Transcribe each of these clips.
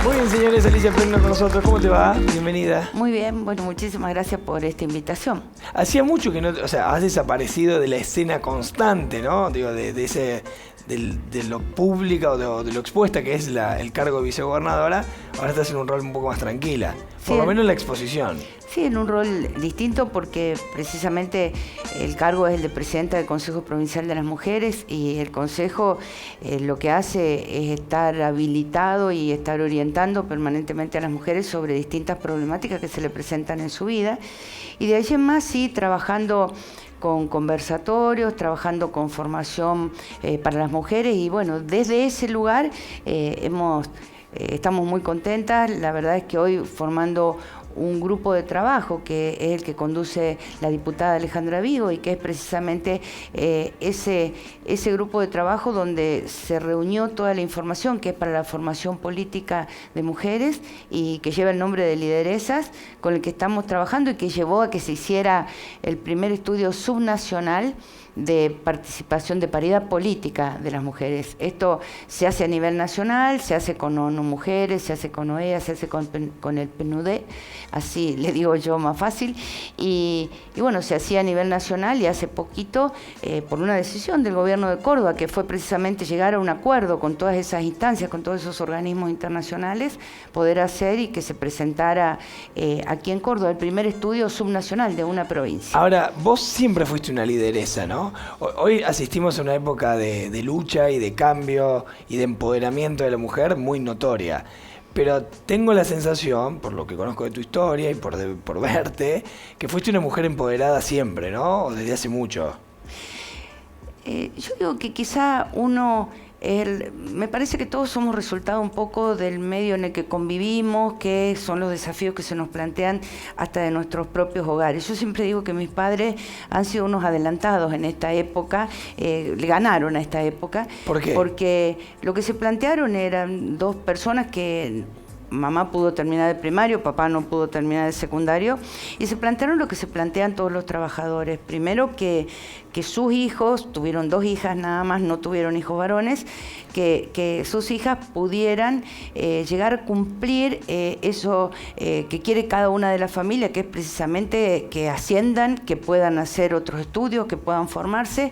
Muy bien, señores, Alicia Plegno con nosotros. ¿Cómo te va? Bienvenida. Muy bien, bueno, muchísimas gracias por esta invitación. Hacía mucho que no, o sea, has desaparecido de la escena constante, ¿no? Digo, de lo pública o de lo expuesta que es el cargo de vicegobernadora. Ahora estás en un rol un poco más tranquila, por lo menos en la exposición. Sí, en un rol distinto porque precisamente el cargo es el de presidenta del Consejo Provincial de las Mujeres y el Consejo lo que hace es estar habilitado y estar orientando permanentemente a las mujeres sobre distintas problemáticas que se le presentan en su vida. Y de ahí en más, sí, trabajando con conversatorios, trabajando con formación para las mujeres y bueno, desde ese lugar estamos muy contentas. La verdad es que hoy formando un grupo de trabajo que es el que conduce la diputada Alejandra Vigo y que es precisamente ese grupo de trabajo donde se reunió toda la información que es para la formación política de mujeres y que lleva el nombre de Lideresas, con el que estamos trabajando y que llevó a que se hiciera el primer estudio subnacional de participación de paridad política de las mujeres. Esto se hace a nivel nacional, se hace con ONU Mujeres, se hace con OEA, se hace con el PNUD, así le digo yo más fácil, y bueno, se hacía a nivel nacional y hace poquito, por una decisión del gobierno de Córdoba, que fue precisamente llegar a un acuerdo con todas esas instancias, con todos esos organismos internacionales, poder hacer y que se presentara aquí en Córdoba el primer estudio subnacional de una provincia. Ahora, vos siempre fuiste una lideresa, ¿no? Hoy asistimos a una época de lucha y de cambio y de empoderamiento de la mujer muy notoria. Pero tengo la sensación, por lo que conozco de tu historia y por verte, que fuiste una mujer empoderada siempre, ¿no? O desde hace mucho. Yo digo que quizá me parece que todos somos resultado un poco del medio en el que convivimos, que son los desafíos que se nos plantean hasta de nuestros propios hogares. Yo siempre digo que mis padres han sido unos adelantados en esta época, le ganaron a esta época. ¿Por qué? Porque lo que se plantearon eran dos personas que mamá pudo terminar el primario, papá no pudo terminar el secundario, y se plantearon lo que se plantean todos los trabajadores. Primero que sus hijos, tuvieron 2 hijas nada más, no tuvieron hijos varones, que sus hijas pudieran llegar a cumplir eso que quiere cada una de las familias, que es precisamente que asciendan, que puedan hacer otros estudios, que puedan formarse.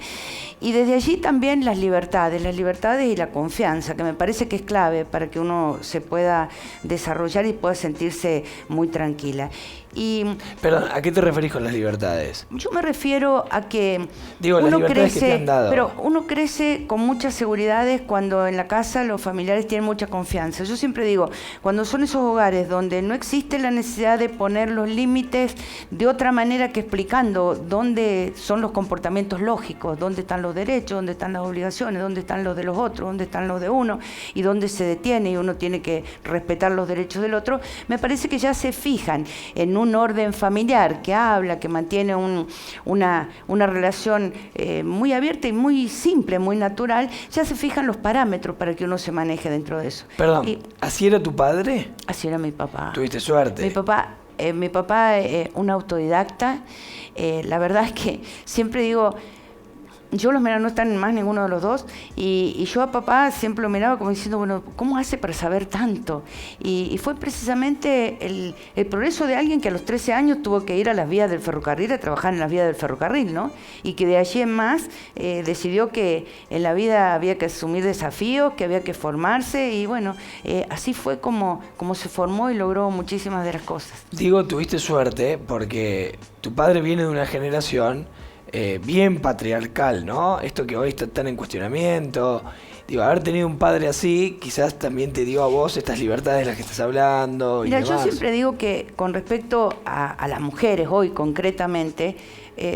Y desde allí también las libertades y la confianza, que me parece que es clave para que uno se pueda desarrollar y pueda sentirse muy tranquila. Perdón, ¿a qué te referís con las libertades? Yo me refiero a que digo, uno las libertades que te han dado. Pero uno crece con muchas seguridades cuando en la casa los familiares tienen mucha confianza. Yo siempre digo, cuando son esos hogares donde no existe la necesidad de poner los límites de otra manera que explicando dónde son los comportamientos lógicos, dónde están los derechos, dónde están las obligaciones, dónde están los de los otros, dónde están los de uno y dónde se detiene y uno tiene que respetar los derechos del otro, me parece que ya se fijan en un orden familiar que habla, que mantiene una relación muy abierta y muy simple, muy natural, ya se fijan los parámetros para que uno se maneje dentro de eso. Perdón, ¿así era tu padre? Así era mi papá. ¿Tuviste suerte? Mi papá un autodidacta. La verdad es que siempre digo, yo los miraba, no están más ninguno de los dos, y yo a papá siempre lo miraba como diciendo, bueno, ¿cómo hace para saber tanto? Y fue precisamente el progreso de alguien que a los 13 años tuvo que ir a las vías del ferrocarril, a trabajar en las vías del ferrocarril, ¿no? Y que de allí en más decidió que en la vida había que asumir desafíos, que había que formarse, y bueno, así fue como se formó y logró muchísimas de las cosas. Digo, tuviste suerte porque tu padre viene de una generación bien patriarcal, ¿no? Esto que hoy está tan en cuestionamiento. Digo, haber tenido un padre así, quizás también te dio a vos estas libertades de las que estás hablando. Mira, y demás. yo siempre digo que con respecto a las mujeres hoy concretamente,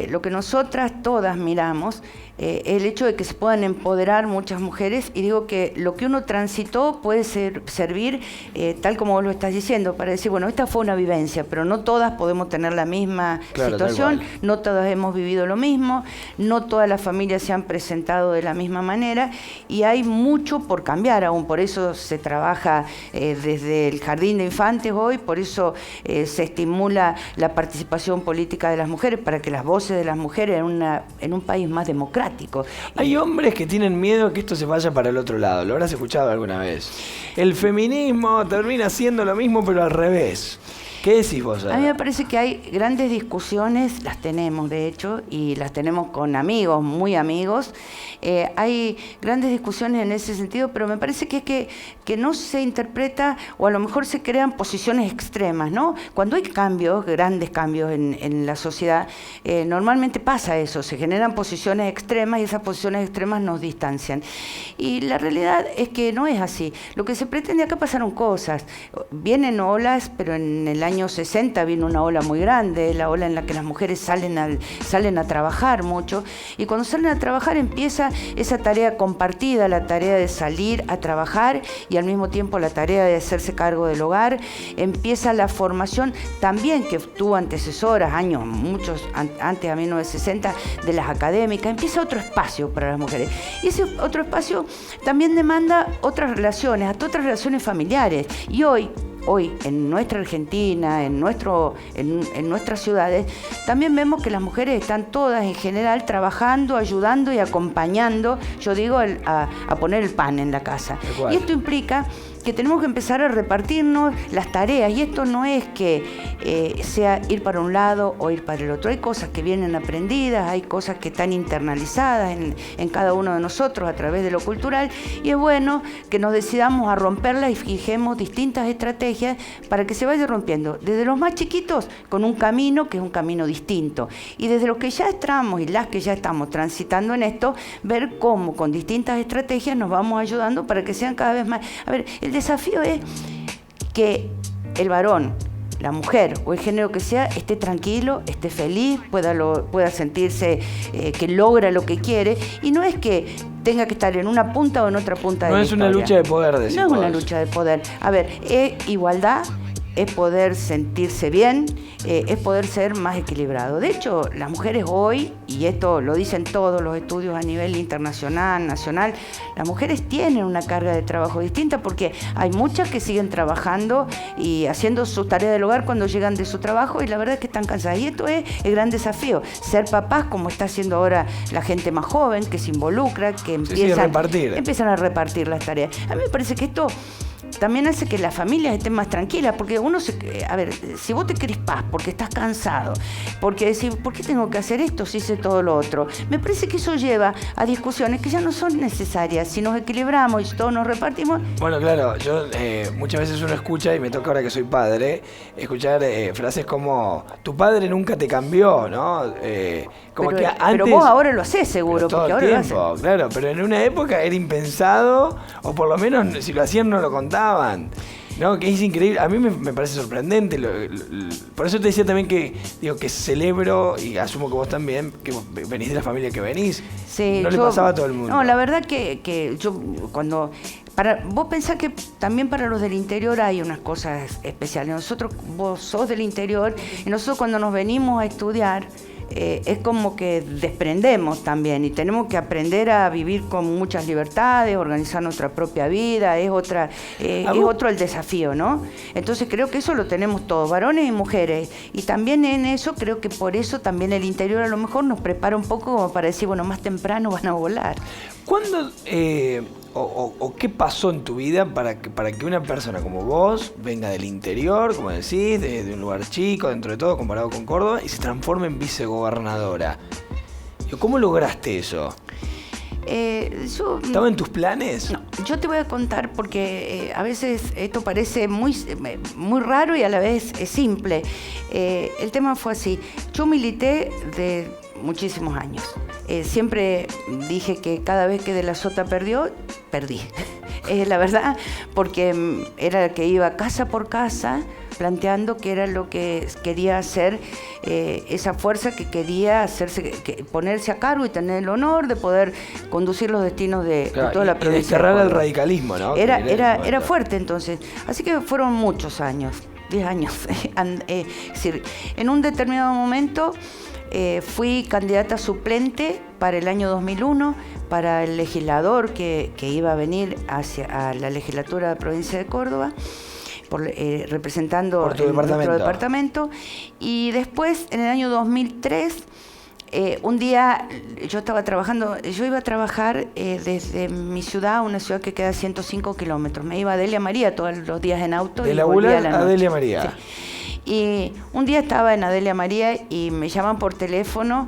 lo que nosotras todas miramos, el hecho de que se puedan empoderar muchas mujeres, y digo que lo que uno transitó puede servir, tal como vos lo estás diciendo, para decir, bueno, esta fue una vivencia, pero no todas podemos tener la misma situación, no todas hemos vivido lo mismo, no todas las familias se han presentado de la misma manera, y hay mucho por cambiar aún, por eso se trabaja desde el jardín de infantes hoy, por eso se estimula la participación política de las mujeres, para que las voces de las mujeres en un país más democrático. Hay hombres que tienen miedo que esto se vaya para el otro lado. ¿Lo habrás escuchado alguna vez? El feminismo termina siendo lo mismo, pero al revés. ¿Qué decís vos? A mí me parece que hay grandes discusiones, las tenemos de hecho, y las tenemos con amigos, muy amigos. Hay grandes discusiones en ese sentido, pero me parece que no se interpreta, o a lo mejor se crean posiciones extremas, ¿no? Cuando hay cambios, grandes cambios en la sociedad, normalmente pasa eso, se generan posiciones extremas y esas posiciones extremas nos distancian. Y la realidad es que no es así. Lo que se pretende acá pasaron cosas, vienen olas, pero en el año 60 vino una ola muy grande, la ola en la que las mujeres salen a trabajar mucho, y cuando salen a trabajar empieza esa tarea compartida, la tarea de salir a trabajar y al mismo tiempo la tarea de hacerse cargo del hogar, empieza la formación también que tuvo antecesoras, años muchos antes a 1960, de las académicas, empieza otro espacio para las mujeres, y ese otro espacio también demanda otras relaciones, hasta otras relaciones familiares, y hoy en nuestra Argentina, en nuestras ciudades, también vemos que las mujeres están todas en general trabajando, ayudando y acompañando, yo digo, a poner el pan en la casa. Y esto implica que tenemos que empezar a repartirnos las tareas, y esto no es que sea ir para un lado o ir para el otro. Hay cosas que vienen aprendidas, hay cosas que están internalizadas en cada uno de nosotros a través de lo cultural, y es bueno que nos decidamos a romperlas y fijemos distintas estrategias para que se vaya rompiendo, desde los más chiquitos con un camino que es un camino distinto, y desde los que ya estamos y las que ya estamos transitando en esto, ver cómo con distintas estrategias nos vamos ayudando para que sean cada vez más. A ver, el desafío es que el varón, la mujer o el género que sea esté tranquilo, esté feliz, pueda sentirse que logra lo que quiere, y no es que tenga que estar en una punta o en otra punta de la historia. No es una lucha de poder, decís vos. No es una lucha de poder. A ver, es igualdad, es poder sentirse bien, es poder ser más equilibrado. De hecho, las mujeres hoy, y esto lo dicen todos los estudios a nivel internacional, nacional, las mujeres tienen una carga de trabajo distinta, porque hay muchas que siguen trabajando y haciendo sus tareas del hogar cuando llegan de su trabajo, y la verdad es que están cansadas. Y esto es el gran desafío, ser papás, como está haciendo ahora la gente más joven, que se involucra, que empiezan a repartir las tareas. A mí me parece que esto también hace que las familias estén más tranquilas, porque a ver, si vos te crispás porque estás cansado, porque decís, ¿por qué tengo que hacer esto si hice todo lo otro? Me parece que eso lleva a discusiones que ya no son necesarias. Si nos equilibramos y todos nos repartimos. Bueno, claro, yo muchas veces uno escucha, y me toca ahora que soy padre, escuchar frases como, tu padre nunca te cambió, ¿no? Pero vos ahora lo hacés seguro, porque ahora tiempo, lo haces. Claro, pero en una época era impensado, o por lo menos si lo hacían no lo contaban. No, que es increíble. A mí me parece sorprendente. Por eso te decía también que celebro, y asumo que vos también, que vos venís de la familia que venís. Sí, no le pasaba a todo el mundo. No, la verdad que yo cuando... vos pensás que también para los del interior hay unas cosas especiales. Vos sos del interior, y nosotros cuando nos venimos a estudiar, es como que desprendemos también, y tenemos que aprender a vivir con muchas libertades, organizar nuestra propia vida, es otro el desafío, ¿no? Entonces creo que eso lo tenemos todos, varones y mujeres, y también en eso creo que por eso también el interior a lo mejor nos prepara un poco como para decir, bueno, más temprano van a volar. ¿Cuándo o qué pasó en tu vida para que una persona como vos venga del interior, como decís, de un lugar chico, dentro de todo, comparado con Córdoba, y se transforme en vicegobernadora? ¿Cómo lograste eso? ¿Estaba en tus planes? No, yo te voy a contar porque a veces esto parece muy raro y a la vez es simple. El tema fue así. Yo milité de muchísimos años. Siempre dije que cada vez que De la Sota perdió, perdí. Es la verdad, porque era el que iba casa por casa planteando que era lo que quería hacer, esa fuerza que quería ponerse a cargo y tener el honor de poder conducir los destinos de toda la provincia. Desterrar el radicalismo, ¿no? Era fuerte entonces. Así que fueron muchos años, 10 años. Es decir, en un determinado momento fui candidata suplente para el año 2001 para el legislador que iba a venir a la legislatura de la provincia de Córdoba, representando nuestro departamento. Y después, en el año 2003, Un día yo estaba trabajando, yo iba a trabajar desde mi ciudad, una ciudad que queda a 105 kilómetros. Me iba a Delia María todos los días en auto. De la ULA a Delia María. Sí. Y un día estaba en Adelia María y me llaman por teléfono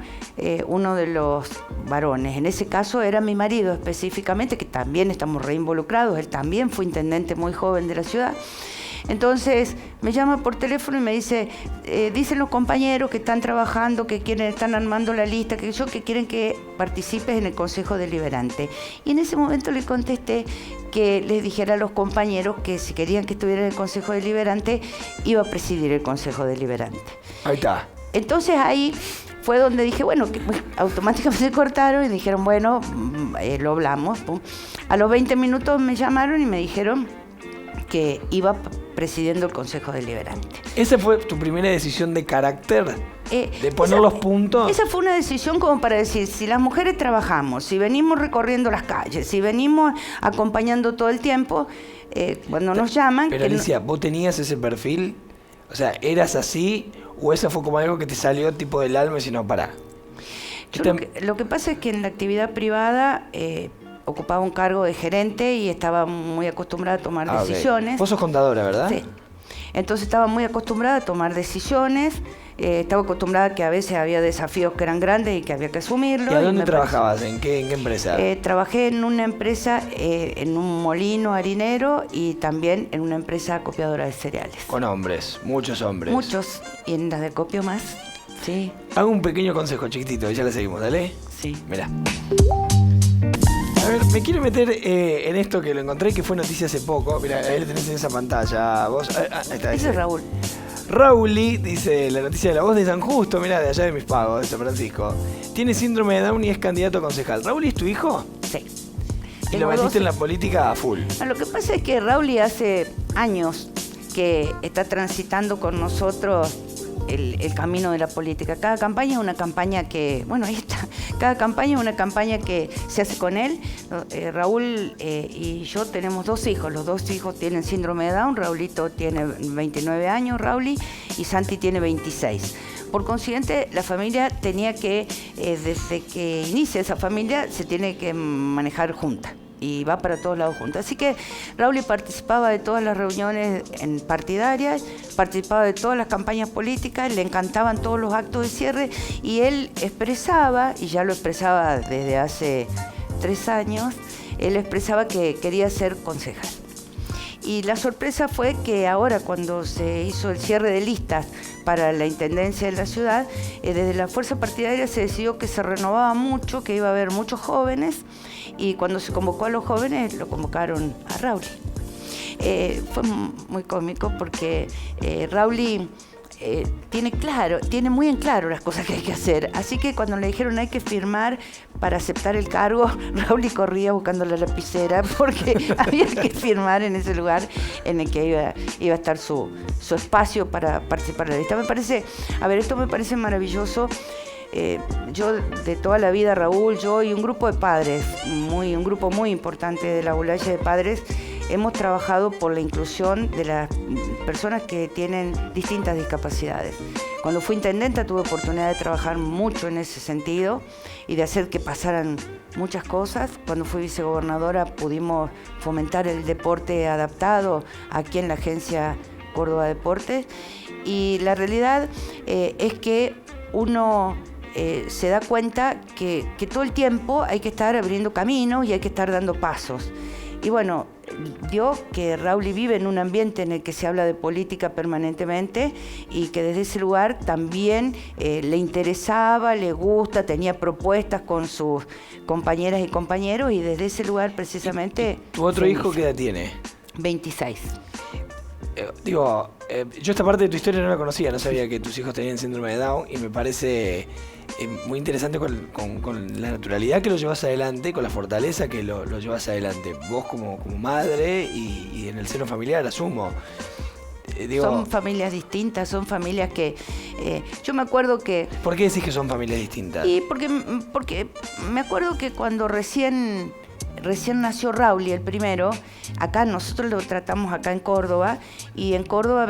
uno de los varones. En ese caso era mi marido específicamente, que también estamos reinvolucrados. Él también fue intendente muy joven de la ciudad. Entonces me llama por teléfono y me dice, dicen los compañeros que están trabajando, que están armando la lista, que quieren que participes en el Consejo Deliberante. Y en ese momento le contesté que les dijera a los compañeros que si querían que estuviera en el Consejo Deliberante, iba a presidir el Consejo Deliberante. Ahí está. Entonces ahí fue donde dije, bueno, que automáticamente se cortaron y dijeron, bueno, lo hablamos. Pum. A los 20 minutos me llamaron y me dijeron que iba presidiendo el Consejo Deliberante. ¿Esa fue tu primera decisión de carácter? ¿De poner los puntos? Esa fue una decisión como para decir, si las mujeres trabajamos, si venimos recorriendo las calles, si venimos acompañando todo el tiempo, cuando nos llaman... Pero Alicia, ¿vos tenías ese perfil? O sea, ¿eras así o eso fue como algo que te salió tipo del alma y si no, pará? Lo que pasa es que en la actividad privada... ocupaba un cargo de gerente y estaba muy acostumbrada a tomar decisiones. Okay. Vos sos contadora, ¿verdad? Sí. Entonces estaba muy acostumbrada a tomar decisiones, estaba acostumbrada a que a veces había desafíos que eran grandes y que había que asumirlos. ¿Y a dónde trabajabas? ¿En qué empresa? Trabajé en una empresa, en un molino harinero y también en una empresa acopiadora de cereales. Con hombres, muchos hombres. Muchos, y en las de acopio más, sí. Hago un pequeño consejo chiquitito y ya le seguimos, ¿dale? Sí. Mirá. A ver, me quiero meter en esto que lo encontré, que fue noticia hace poco. Mira, ahí lo tenés en esa pantalla. Vos, ahí está. Ese es Raúl. Rauli, dice la noticia de La Voz de San Justo, mirá, de allá de Mis Pagos, de San Francisco. Tiene síndrome de Down y es candidato a concejal. ¿Rauli es tu hijo? Sí. ¿Y lo metiste en la política a full? No, lo que pasa es que Rauli hace años que está transitando con nosotros el camino de la política. Cada campaña es una campaña que, bueno, ahí está, cada campaña es una campaña que se hace con él. Raúl y yo tenemos 2 hijos, los 2 hijos tienen síndrome de Down, Raulito tiene 29 años, Rauli, y Santi tiene 26. Por consiguiente, la familia tenía que, desde que inicia esa familia, se tiene que manejar junta. Y va para todos lados juntos. Así que Raúl participaba de todas las reuniones partidarias, participaba de todas las campañas políticas, le encantaban todos los actos de cierre y él expresaba, y ya lo expresaba desde hace 3 años, él expresaba que quería ser concejal. Y la sorpresa fue que ahora, cuando se hizo el cierre de listas para la intendencia de la ciudad, desde la fuerza partidaria se decidió que se renovaba mucho, que iba a haber muchos jóvenes, y cuando se convocó a los jóvenes, lo convocaron a Rauli. Fue muy cómico porque Rauli tiene muy en claro las cosas que hay que hacer. Así que cuando le dijeron hay que firmar para aceptar el cargo, Rauli corría buscando la lapicera porque había que firmar en ese lugar en el que iba a estar su espacio para participar en la lista. Esto me parece maravilloso. Yo de toda la vida, Raúl, yo y un grupo de padres, un grupo muy importante de la Bulaya de Padres, hemos trabajado por la inclusión de las personas que tienen distintas discapacidades. Cuando fui intendenta tuve oportunidad de trabajar mucho en ese sentido y de hacer que pasaran muchas cosas. Cuando fui vicegobernadora pudimos fomentar el deporte adaptado aquí en la Agencia Córdoba Deportes, y la realidad es que uno se da cuenta que todo el tiempo hay que estar abriendo caminos y hay que estar dando pasos. Y bueno, dio que Raúl vive en un ambiente en el que se habla de política permanentemente y que desde ese lugar también le interesaba, le gusta, tenía propuestas con sus compañeras y compañeros, y desde ese lugar precisamente... ¿Tu otro hijo qué edad tiene? 26. Yo esta parte de tu historia no la conocía, no sabía que tus hijos tenían síndrome de Down, y me parece muy interesante con la naturalidad que lo llevas adelante, con la fortaleza que lo llevas adelante, vos como madre y en el seno familiar, asumo. Son familias distintas, son familias que... yo me acuerdo que... ¿Por qué decís que son familias distintas? Y porque me acuerdo que cuando recién recién nació Raúl, el primero. Acá nosotros lo tratamos acá en Córdoba, y en Córdoba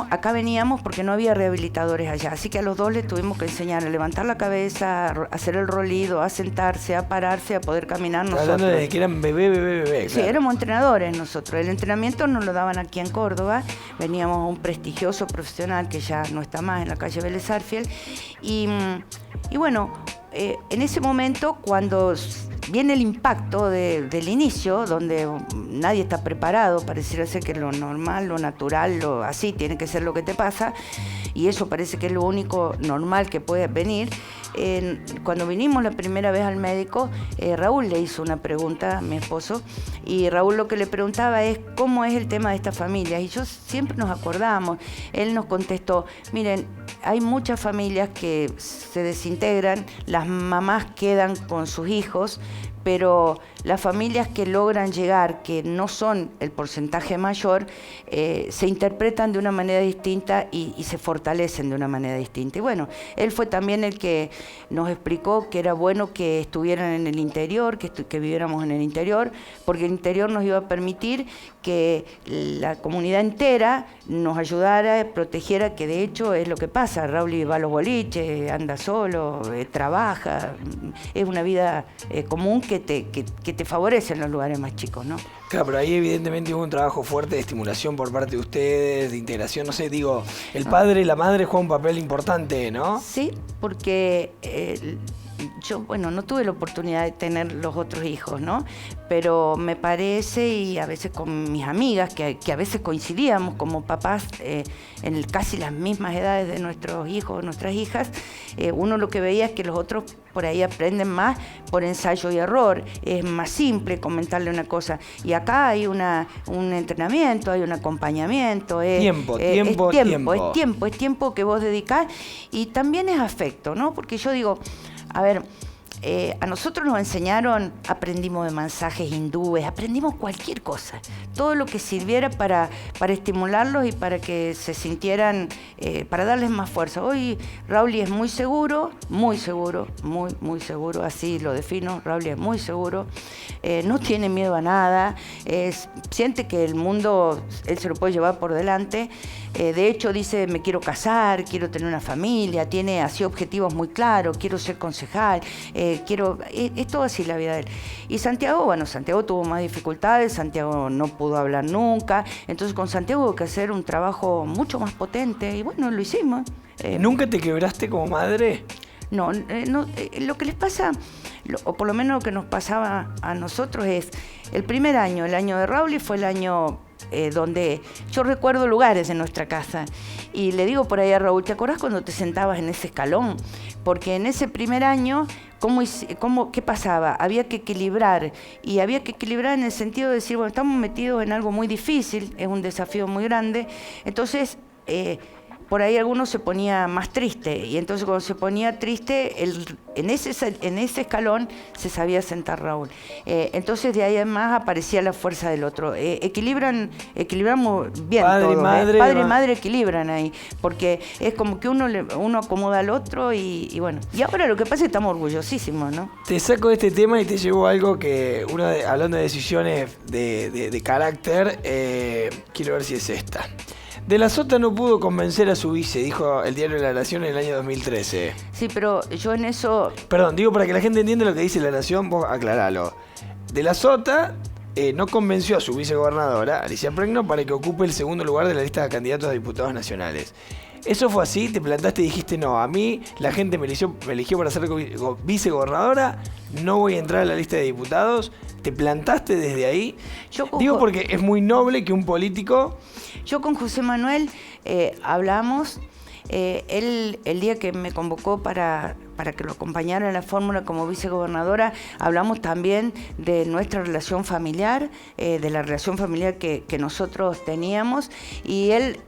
acá veníamos porque no había rehabilitadores allá, así que a los dos les tuvimos que enseñar a levantar la cabeza, a hacer el rolido, a sentarse, a pararse, a poder caminar nosotros. Hablando de que eran bebé. Sí, éramos entrenadores nosotros. El entrenamiento nos lo daban aquí en Córdoba. Veníamos a un prestigioso profesional que ya no está más en la calle Vélez Sarsfield. Y bueno, en ese momento, cuando viene el impacto del inicio, donde nadie está preparado, pareciera ser que lo normal, lo natural, así tiene que ser lo que te pasa, y eso parece que es lo único normal que puede venir. Cuando vinimos la primera vez al médico, Raúl le hizo una pregunta a mi esposo, y Raúl lo que le preguntaba es cómo es el tema de estas familias, y yo siempre nos acordamos. Él nos contestó: miren, hay muchas familias que se desintegran, las mamás quedan con sus hijos, pero las familias que logran llegar, que no son el porcentaje mayor, se interpretan de una manera distinta y se fortalecen de una manera distinta. Y bueno, él fue también el que nos explicó que era bueno que estuvieran en el interior, que viviéramos en el interior, porque el interior nos iba a permitir que la comunidad entera nos ayudara, protegiera, que de hecho es lo que pasa. Raúl va a los boliches, anda solo, trabaja, es una vida común que te favorece en los lugares más chicos, ¿no? Claro, pero ahí evidentemente hubo un trabajo fuerte de estimulación por parte de ustedes, de integración, no sé, digo, el padre y la madre juegan un papel importante, ¿no? Sí, porque yo, bueno, no tuve la oportunidad de tener los otros hijos, ¿no? Pero me parece, y a veces con mis amigas, que a veces coincidíamos como papás en casi las mismas edades de nuestros hijos, nuestras hijas, uno lo que veía es que los otros por ahí aprenden más por ensayo y error. Es más simple comentarle una cosa. Y acá hay un entrenamiento, hay un acompañamiento. Es tiempo que vos dedicás, y también es afecto, ¿no? Porque yo digo, a ver, a nosotros nos enseñaron, aprendimos de mensajes hindúes, aprendimos cualquier cosa, todo lo que sirviera para estimularlos y para que se sintieran, para darles más fuerza. Hoy Raúl es muy seguro, muy seguro, así lo defino. Raúl es muy seguro, no tiene miedo a nada, siente que el mundo él se lo puede llevar por delante. De hecho dice: me quiero casar, quiero tener una familia, tiene así objetivos muy claros, quiero ser concejal, es todo así la vida de él. Y Santiago, bueno, Santiago tuvo más dificultades, Santiago no pudo hablar nunca, entonces con Santiago hubo que hacer un trabajo mucho más potente, y bueno, lo hicimos. ¿Nunca te quebraste como madre? No, lo que les pasa, o por lo menos lo que nos pasaba a nosotros, es el primer año, el año de Raúl, fue el año donde yo recuerdo lugares en nuestra casa, y le digo por ahí a Raúl: ¿te acordás cuando te sentabas en ese escalón? Porque en ese primer año, ¿qué pasaba? Había que equilibrar, y había que equilibrar en el sentido de decir, bueno, estamos metidos en algo muy difícil, es un desafío muy grande, entonces por ahí alguno se ponía más triste, y entonces cuando se ponía triste, en ese escalón se sabía sentar Raúl. Entonces de ahí en más aparecía la fuerza del otro. Equilibramos bien padre todo. Y madre, padre y madre equilibran ahí, porque es como que uno acomoda al otro, y bueno. Y ahora lo que pasa es que estamos orgullosísimos, ¿no? Te saco de este tema y te llevo algo que, hablando de decisiones de carácter, quiero ver si es esta. De la Sota no pudo convencer a su vice, dijo el diario La Nación en el año 2013. Sí, pero yo en eso... Perdón, digo para que la gente entienda lo que dice La Nación, vos aclaralo. De la Sota no convenció a su vicegobernadora, Alicia Pregno, para que ocupe el segundo lugar de la lista de candidatos a diputados nacionales. ¿Eso fue así? ¿Te plantaste y dijiste: no, a mí la gente me eligió para ser vicegobernadora, no voy a entrar a la lista de diputados? ¿Te plantaste desde ahí? Digo porque es muy noble que un político... Yo con José Manuel hablamos, él el día que me convocó para que lo acompañara en la fórmula como vicegobernadora, hablamos también de nuestra relación familiar, de la relación familiar que nosotros teníamos, y él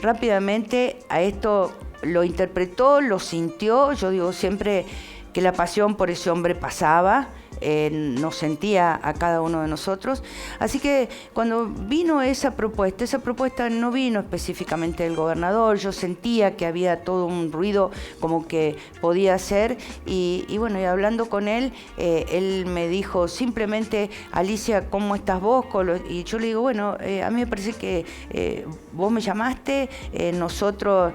rápidamente a esto lo interpretó, lo sintió. Yo digo siempre que la pasión por ese hombre pasaba, nos sentía a cada uno de nosotros. Así que cuando vino esa propuesta no vino específicamente del gobernador, yo sentía que había todo un ruido como que podía ser, y bueno, y hablando con él, él me dijo simplemente: Alicia, ¿cómo estás vos? Y yo le digo, bueno, a mí me parece que vos me llamaste, nosotros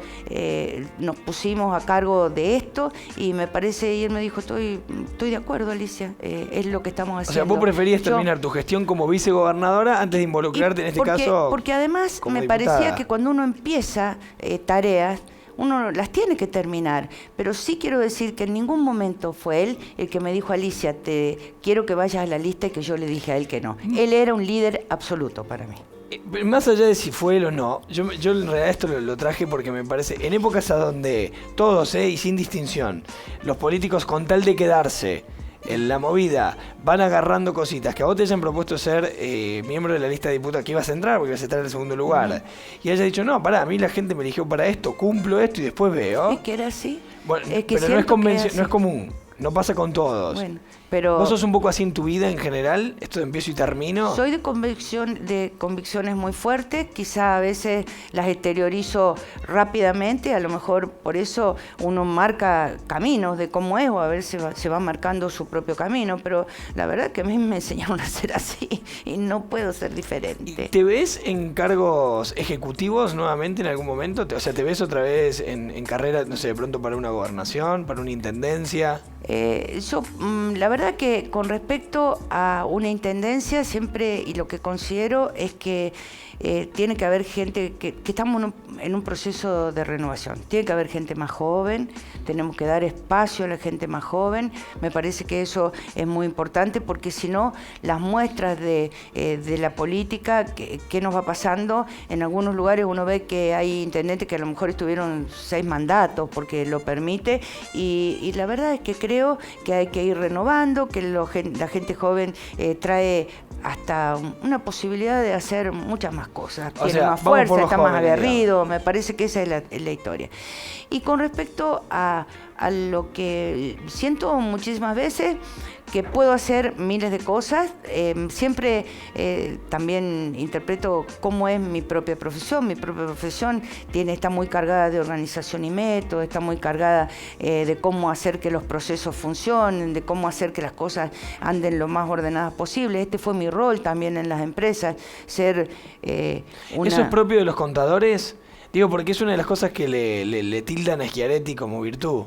nos pusimos a cargo de esto, y me parece, y él me dijo, estoy de acuerdo, Alicia, es lo que estamos haciendo. O sea, vos preferías terminar tu gestión como vicegobernadora antes de involucrarte en este caso. Porque además me parecía que cuando uno empieza tareas, uno las tiene que terminar, pero sí quiero decir que en ningún momento fue él el que me dijo: Alicia, quiero que vayas a la lista, y que yo le dije a él que no. Él era un líder absoluto para mí. Más allá de si fue él o no, yo en realidad esto lo traje porque me parece, en épocas a donde todos, y sin distinción, los políticos, con tal de quedarse en la movida, van agarrando cositas, que a vos te hayan propuesto ser miembro de la lista de diputados, que ibas a entrar porque ibas a estar en el segundo lugar, y haya dicho, no, pará, a mí la gente me eligió para esto, cumplo esto y después veo. Es que era así. Bueno, es que pero no es común, no pasa con todos. Bueno, pero ¿vos sos un poco así en tu vida en general? ¿Esto de empiezo y termino? Soy de convicciones muy fuertes, quizá a veces las exteriorizo rápidamente, a lo mejor por eso uno marca caminos de cómo es, o a veces se va marcando su propio camino, pero la verdad que a mí me enseñaron a ser así y no puedo ser diferente. ¿Te ves en cargos ejecutivos nuevamente en algún momento? O sea, ¿te ves otra vez en carrera, no sé, de pronto para una gobernación, para una intendencia? La verdad que con respecto a una intendencia, siempre, y lo que considero es que tiene que haber gente que estamos en un proceso de renovación. Tiene que haber gente más joven, tenemos que dar espacio a la gente más joven. Me parece que eso es muy importante, porque si no, las muestras de la política, ¿qué nos va pasando? En algunos lugares uno ve que hay intendentes que a lo mejor estuvieron 6 mandatos porque lo permite, y la verdad es que creo que hay que ir renovando, que la gente joven trae hasta una posibilidad de hacer muchas más cosas. Tiene más fuerza, está más aguerrido. Me parece que esa es la historia. Y con respecto a lo que siento muchísimas veces, que puedo hacer miles de cosas, siempre también interpreto cómo es mi propia profesión. Mi propia profesión está muy cargada de organización y método, está muy cargada de cómo hacer que los procesos funcionen, de cómo hacer que las cosas anden lo más ordenadas posible. Este fue mi rol también en las empresas, ser ¿Eso es propio de los contadores? Digo, porque es una de las cosas que le tildan a Schiaretti como virtud.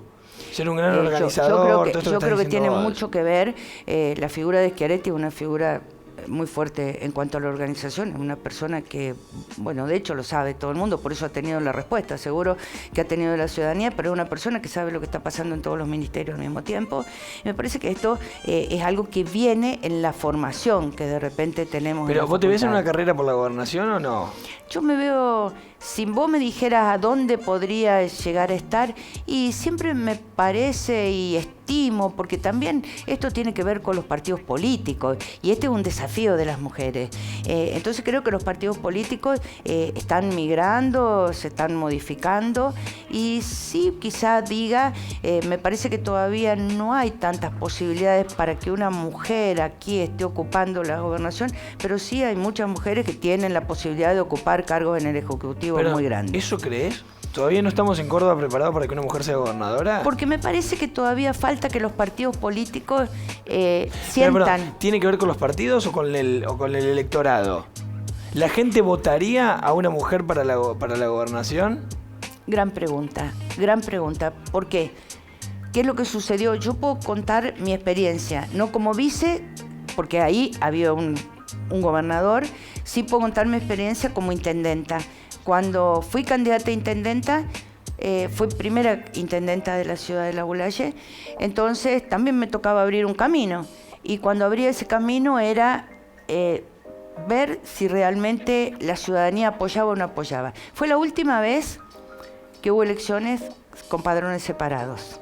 Ser un gran organizador. Yo creo que tiene mucho que ver. La figura de Schiaretti es una figura muy fuerte en cuanto a la organización. Es una persona que, bueno, de hecho lo sabe todo el mundo, por eso ha tenido la respuesta, seguro que ha tenido la ciudadanía, pero es una persona que sabe lo que está pasando en todos los ministerios al mismo tiempo. Y me parece que esto es algo que viene en la formación que de repente tenemos. ¿Pero vos te ves en una carrera por la gobernación o no? Yo me veo, si vos me dijeras a dónde podría llegar a estar, y siempre me parece y estimo, porque también esto tiene que ver con los partidos políticos, y este es un desafío de las mujeres. Entonces creo que los partidos políticos están migrando, se están modificando, y sí, quizá diga, me parece que todavía no hay tantas posibilidades para que una mujer aquí esté ocupando la gobernación, pero sí hay muchas mujeres que tienen la posibilidad de ocupar cargos en el Ejecutivo muy grandes. ¿Eso crees? ¿Todavía no estamos en Córdoba preparados para que una mujer sea gobernadora? Porque me parece que todavía falta que los partidos políticos sientan... Pero, ¿tiene que ver con los partidos o con el electorado? ¿La gente votaría a una mujer para la gobernación? Gran pregunta. ¿Por qué? ¿Qué es lo que sucedió? Yo puedo contar mi experiencia, no como vice, porque ahí había un gobernador. Sí puedo contar mi experiencia como intendenta. Cuando fui candidata a intendenta, fui primera intendenta de la ciudad de La Bulaye, entonces también me tocaba abrir un camino. Y cuando abría ese camino era ver si realmente la ciudadanía apoyaba o no apoyaba. Fue la última vez que hubo elecciones con padrones separados.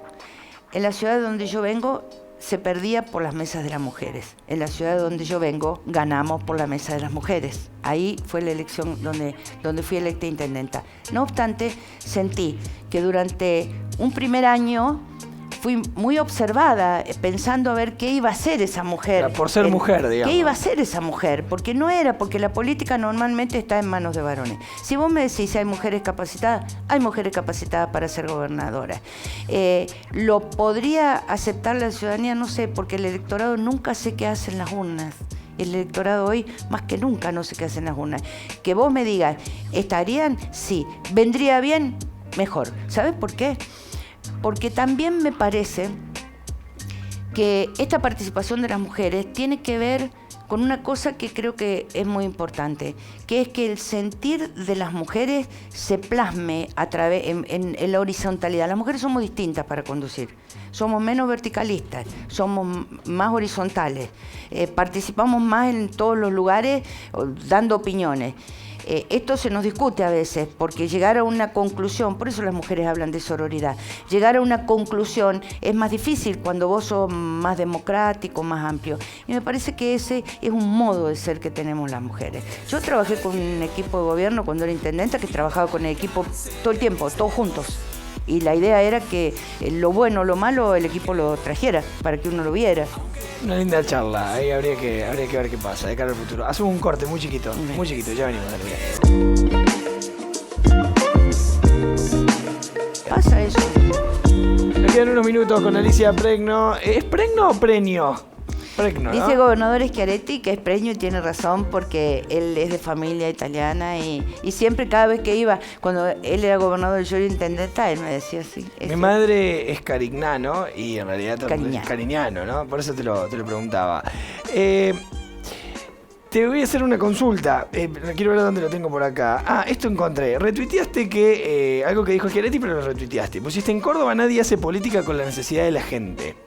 En la ciudad de donde yo vengo se perdía por las mesas de las mujeres. En la ciudad de donde yo vengo ganamos por la mesa de las mujeres. Ahí fue la elección donde fui electa intendenta. No obstante, sentí que durante un primer año fui muy observada, pensando a ver qué iba a hacer esa mujer. Por ser mujer, digamos. ¿Qué iba a hacer esa mujer? Porque no era, porque la política normalmente está en manos de varones. Si vos me decís hay mujeres capacitadas para ser gobernadoras. ¿Lo podría aceptar la ciudadanía? No sé, porque el electorado nunca sé qué hacen las urnas. El electorado hoy, más que nunca, no sé qué hacen las urnas. Que vos me digas, ¿estarían? Sí. ¿Vendría bien? Mejor. ¿Sabes por qué? Porque también me parece que esta participación de las mujeres tiene que ver con una cosa que creo que es muy importante, que es que el sentir de las mujeres se plasme a través en la horizontalidad. Las mujeres somos distintas para conducir, somos menos verticalistas, somos más horizontales, participamos más en todos los lugares dando opiniones. Esto se nos discute a veces, porque llegar a una conclusión, por eso las mujeres hablan de sororidad, llegar a una conclusión es más difícil cuando vos sos más democrático, más amplio. Y me parece que ese es un modo de ser que tenemos las mujeres. Yo trabajé con un equipo de gobierno cuando era intendenta, que trabajaba con el equipo todo el tiempo, todos juntos. Y la idea era que lo bueno, lo malo, el equipo lo trajera, para que uno lo viera. Una linda charla, ahí habría que ver qué pasa de cara al futuro. Hacemos un corte muy chiquito, ya venimos. Dale. Pasa eso. Nos quedan unos minutos con Alicia Pregno. ¿Es Pregno o Preño? Pregno, ¿no? Dice gobernador Schiaretti que es Preño y tiene razón, porque él es de familia italiana y siempre, cada vez que iba, cuando él era gobernador y yo era intendenta, él me decía así. Mi madre es carignano y en realidad es cariñano, ¿no? Por eso te lo preguntaba. Te voy a hacer una consulta. Quiero ver dónde lo tengo por acá. Esto encontré. Retuiteaste que algo que dijo Schiaretti, pero lo retuiteaste. Pusiste: en Córdoba nadie hace política con la necesidad de la gente.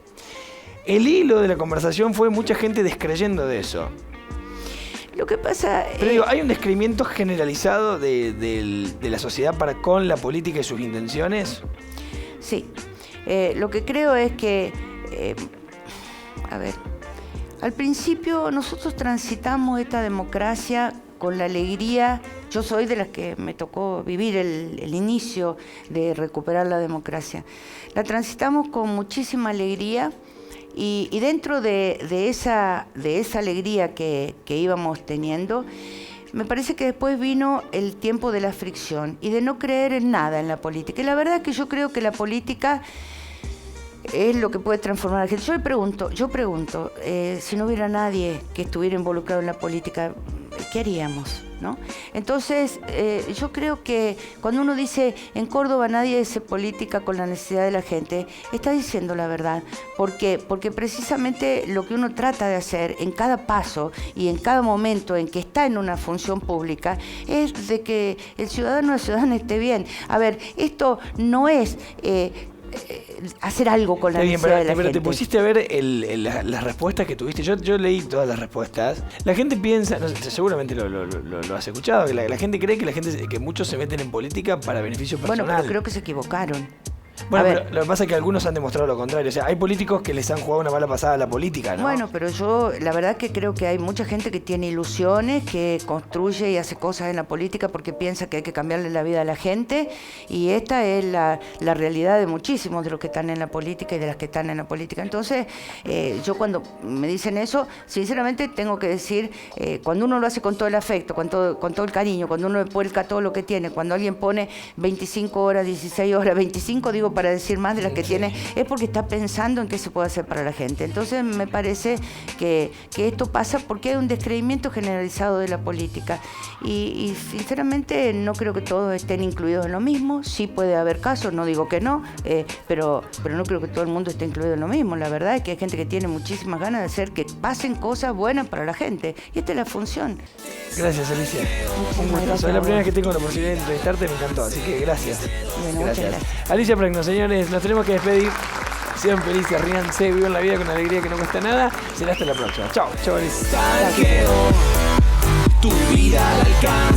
El hilo de la conversación fue mucha gente descreyendo de eso. Lo que pasa... Pero digo, ¿hay un descreimiento generalizado de la sociedad con la política y sus intenciones? Sí. Lo que creo es que... al principio nosotros transitamos esta democracia con la alegría. Yo soy de las que me tocó vivir el inicio de recuperar la democracia. La transitamos con muchísima alegría. Y dentro de esa alegría que íbamos teniendo, me parece que después vino el tiempo de la fricción y de no creer en nada en la política. Y la verdad es que yo creo que la política es lo que puede transformar a la gente. Yo pregunto, si no hubiera nadie que estuviera involucrado en la política, ¿qué haríamos? ¿No? Entonces, yo creo que cuando uno dice en Córdoba nadie hace política con la necesidad de la gente, está diciendo la verdad. ¿Por qué? Porque precisamente lo que uno trata de hacer en cada paso y en cada momento en que está en una función pública es de que el ciudadano o la ciudadana esté bien. A ver, esto no es... hacer algo con la necesidad de la gente. Pero te pusiste a ver las respuestas que tuviste. Yo leí todas las respuestas. La gente piensa, no sé, seguramente lo has escuchado, que la gente cree que muchos se meten en política para beneficio personal. Bueno, pero creo que se equivocaron. Bueno, pero lo que pasa es que algunos han demostrado lo contrario. O sea, hay políticos que les han jugado una mala pasada a la política, ¿no? Bueno, pero yo la verdad que creo que hay mucha gente que tiene ilusiones, que construye y hace cosas en la política porque piensa que hay que cambiarle la vida a la gente, y esta es la realidad de muchísimos de los que están en la política y de las que están en la política. Entonces, yo cuando me dicen eso, sinceramente tengo que decir, cuando uno lo hace con todo el afecto, con todo el cariño, cuando uno vuelca todo lo que tiene, cuando alguien pone 25 horas, 16 horas, 25, digo, para decir más de las que tiene, es porque está pensando en qué se puede hacer para la gente. Entonces me parece que esto pasa porque hay un descreimiento generalizado de la política y sinceramente no creo que todos estén incluidos en lo mismo. Sí puede haber casos, no digo que no, pero no creo que todo el mundo esté incluido en lo mismo. La verdad es que hay gente que tiene muchísimas ganas de hacer que pasen cosas buenas para la gente, y esta es la función. Gracias, Alicia. Un gusto. Soy la primera vez que tengo la posibilidad de entrevistarte, me encantó, así que gracias. Bueno, gracias. Alicia Pregno, señores, nos tenemos que despedir. Sean felices, ríanse, vivan la vida con alegría que no cuesta nada. Será hasta la próxima. Chao, Alicia. Tu vida al alcance.